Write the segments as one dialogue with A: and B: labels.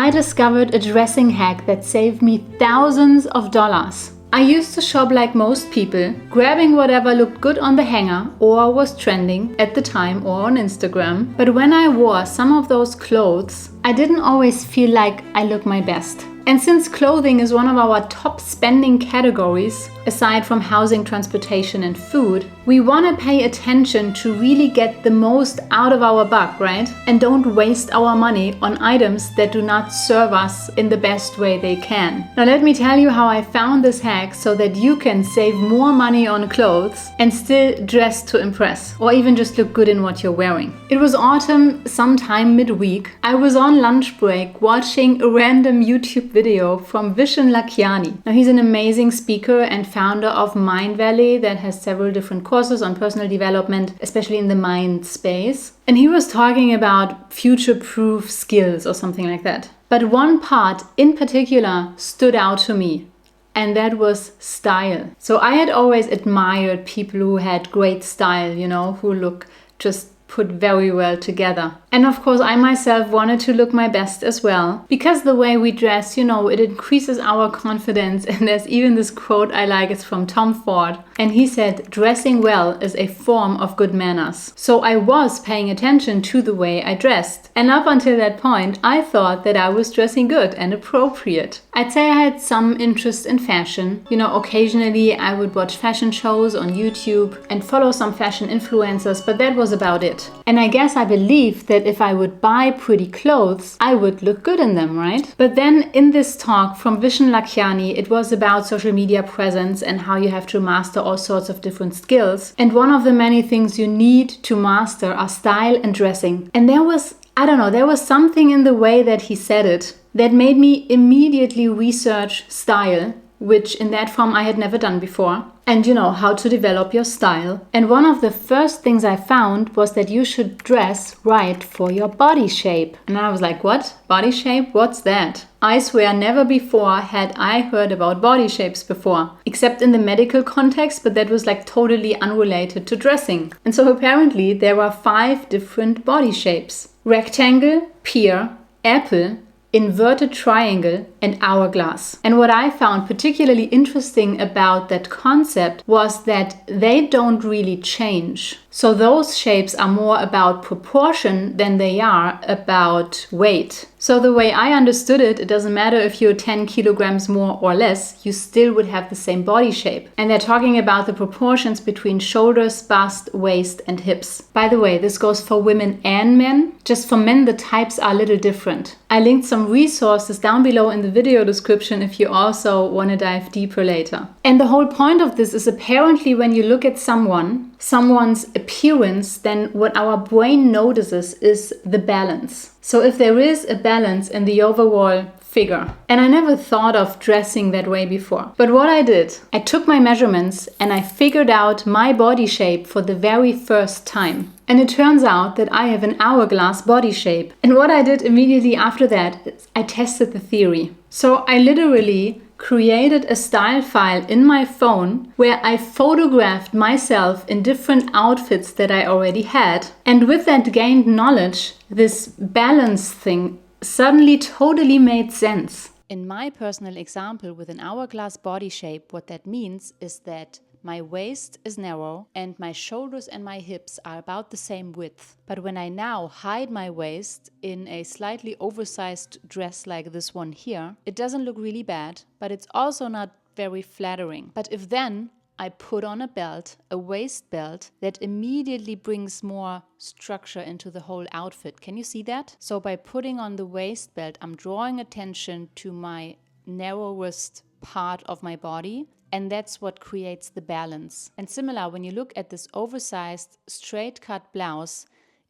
A: I discovered a dressing hack that saved me thousands of dollars. I used to shop like most people, grabbing whatever looked good on the hanger or was trending at the time or on Instagram. But when I wore some of those clothes, I didn't always feel like I looked my best. And since clothing is one of our top spending categories, aside from housing, transportation, and food, we want to pay attention to really get the most out of our buck, right? And don't waste our money on items that do not serve us in the best way they can. Now let me tell you how I found this hack so that you can save more money on clothes and still dress to impress, or even just look good in what you're wearing. It was autumn, sometime midweek. I was on lunch break watching a random YouTube video from Vishen Lakhiani. Now he's an amazing speaker and founder of Mind Valley that has several different courses on personal development, especially in the mind space. And he was talking about future-proof skills or something like that. But one part in particular stood out to me, and that was style. So I had always admired people who had great style, who look just put very well together. And of course, I myself wanted to look my best as well, because the way we dress, it increases our confidence. And there's even this quote I like, it's from Tom Ford. And he said, dressing well is a form of good manners. So I was paying attention to the way I dressed. And up until that point, I thought that I was dressing good and appropriate. I'd say I had some interest in fashion. Occasionally I would watch fashion shows on YouTube and follow some fashion influencers, but that was about it. And I guess I believed that if I would buy pretty clothes, I would look good in them, right? But then in this talk from Vishen Lakhiani, it was about social media presence and how you have to master all sorts of different skills. And one of the many things you need to master are style and dressing. And there was something in the way that he said it that made me immediately research style, which in that form I had never done before. And how to develop your style. And one of the first things I found was that you should dress right for your body shape. And I was like, what? Body shape? What's that? I swear never before had I heard about body shapes before, except in the medical context, but that was like totally unrelated to dressing. And so apparently there are 5 different body shapes: rectangle, pear, apple, inverted triangle, and hourglass. And what I found particularly interesting about that concept was that they don't really change. So those shapes are more about proportion than they are about weight. So the way I understood it, it doesn't matter if you're 10 kilograms more or less, you still would have the same body shape. And they're talking about the proportions between shoulders, bust, waist, and hips. By the way, this goes for women and men. Just for men, the types are a little different. I linked some resources down below in the video description if you also want to dive deeper later. And the whole point of this is apparently when you look at someone's appearance, then what our brain notices is the balance. So if there is a balance in the overall figure. And I never thought of dressing that way before. But what I did, I took my measurements and I figured out my body shape for the very first time. And it turns out that I have an hourglass body shape. And what I did immediately after that is I tested the theory. So I literally created a style file in my phone where I photographed myself in different outfits that I already had. And with that gained knowledge, this balance thing suddenly totally made sense.
B: In my personal example with an hourglass body shape, what that means is that my waist is narrow and my shoulders and my hips are about the same width. But when I now hide my waist in a slightly oversized dress like this one here, it doesn't look really bad, but it's also not very flattering. But if then I put on a belt, a waist belt, that immediately brings more structure into the whole outfit. Can you see that? So by putting on the waist belt, I'm drawing attention to my narrowest part of my body. And that's what creates the balance. And similar, when you look at this oversized straight cut blouse,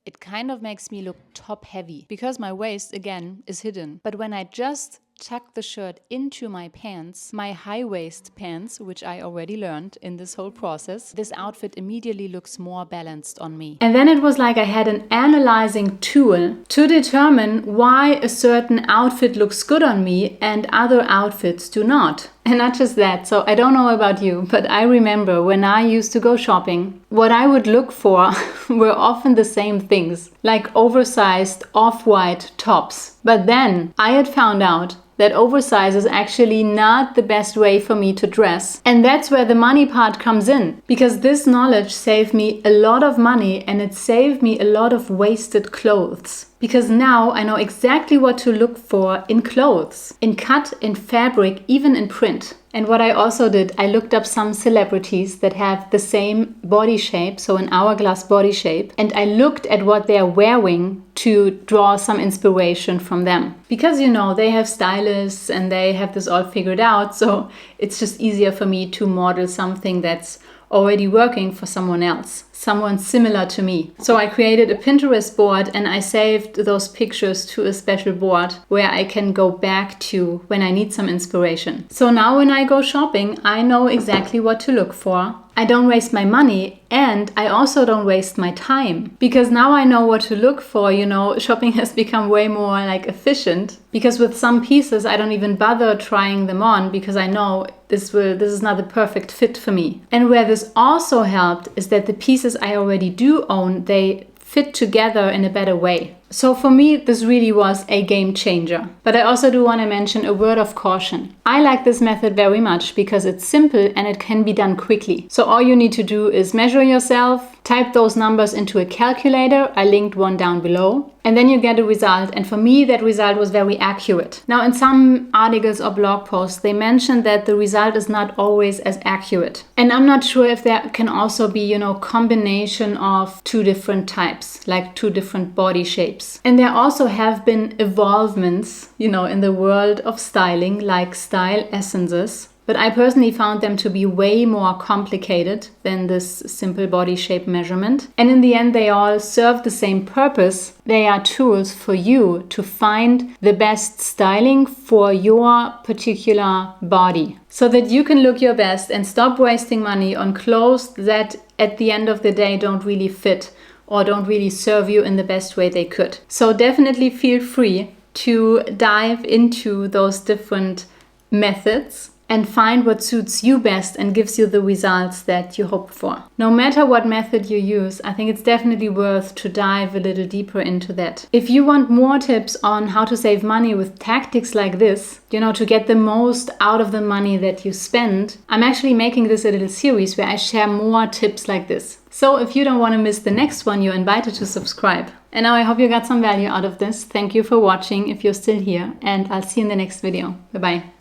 B: it kind of makes me look top heavy because my waist again is hidden. But when I just tuck the shirt into my pants, my high waist pants, which I already learned in this whole process, this outfit immediately looks more balanced on me.
A: And then it was like I had an analyzing tool to determine why a certain outfit looks good on me and other outfits do not. And not just that, so I don't know about you, but I remember when I used to go shopping, what I would look for were often the same things, like oversized off-white tops. But then I had found out that oversize is actually not the best way for me to dress. And that's where the money part comes in, because this knowledge saved me a lot of money and it saved me a lot of wasted clothes. Because now I know exactly what to look for in clothes, in cut, in fabric, even in print. And what I also did, I looked up some celebrities that have the same body shape, so an hourglass body shape, and I looked at what they're wearing to draw some inspiration from them. Because, you know, they have stylists and they have this all figured out, so it's just easier for me to model something that's already working for someone else, someone similar to me. So I created a Pinterest board and I saved those pictures to a special board where I can go back to when I need some inspiration. So now when I go shopping, I know exactly what to look for. I don't waste my money and I also don't waste my time, because now I know what to look for. You know, shopping has become way more like efficient, because with some pieces I don't even bother trying them on because I know this is not the perfect fit for me. And where this also helped is that the pieces I already do own, they fit together in a better way. So for me, this really was a game changer. But I also do want to mention a word of caution. I like this method very much because it's simple and it can be done quickly. So all you need to do is measure yourself, type those numbers into a calculator. I linked one down below. And then you get a result. And for me, that result was very accurate. Now, in some articles or blog posts, they mentioned that the result is not always as accurate. And I'm not sure if there can also be, you know, combination of two different types, like two different body shapes. And there also have been evolvements, you know, in the world of styling, like style essences. But I personally found them to be way more complicated than this simple body shape measurement. And in the end, they all serve the same purpose. They are tools for you to find the best styling for your particular body, so that you can look your best and stop wasting money on clothes that at the end of the day don't really fit or don't really serve you in the best way they could. So definitely feel free to dive into those different methods and find what suits you best and gives you the results that you hope for. No matter what method you use, I think it's definitely worth to dive a little deeper into that. If you want more tips on how to save money with tactics like this, you know, to get the most out of the money that you spend, I'm actually making this a little series where I share more tips like this. So if you don't want to miss the next one, you're invited to subscribe. And now I hope you got some value out of this. Thank you for watching if you're still here, and I'll see you in the next video. Bye-bye.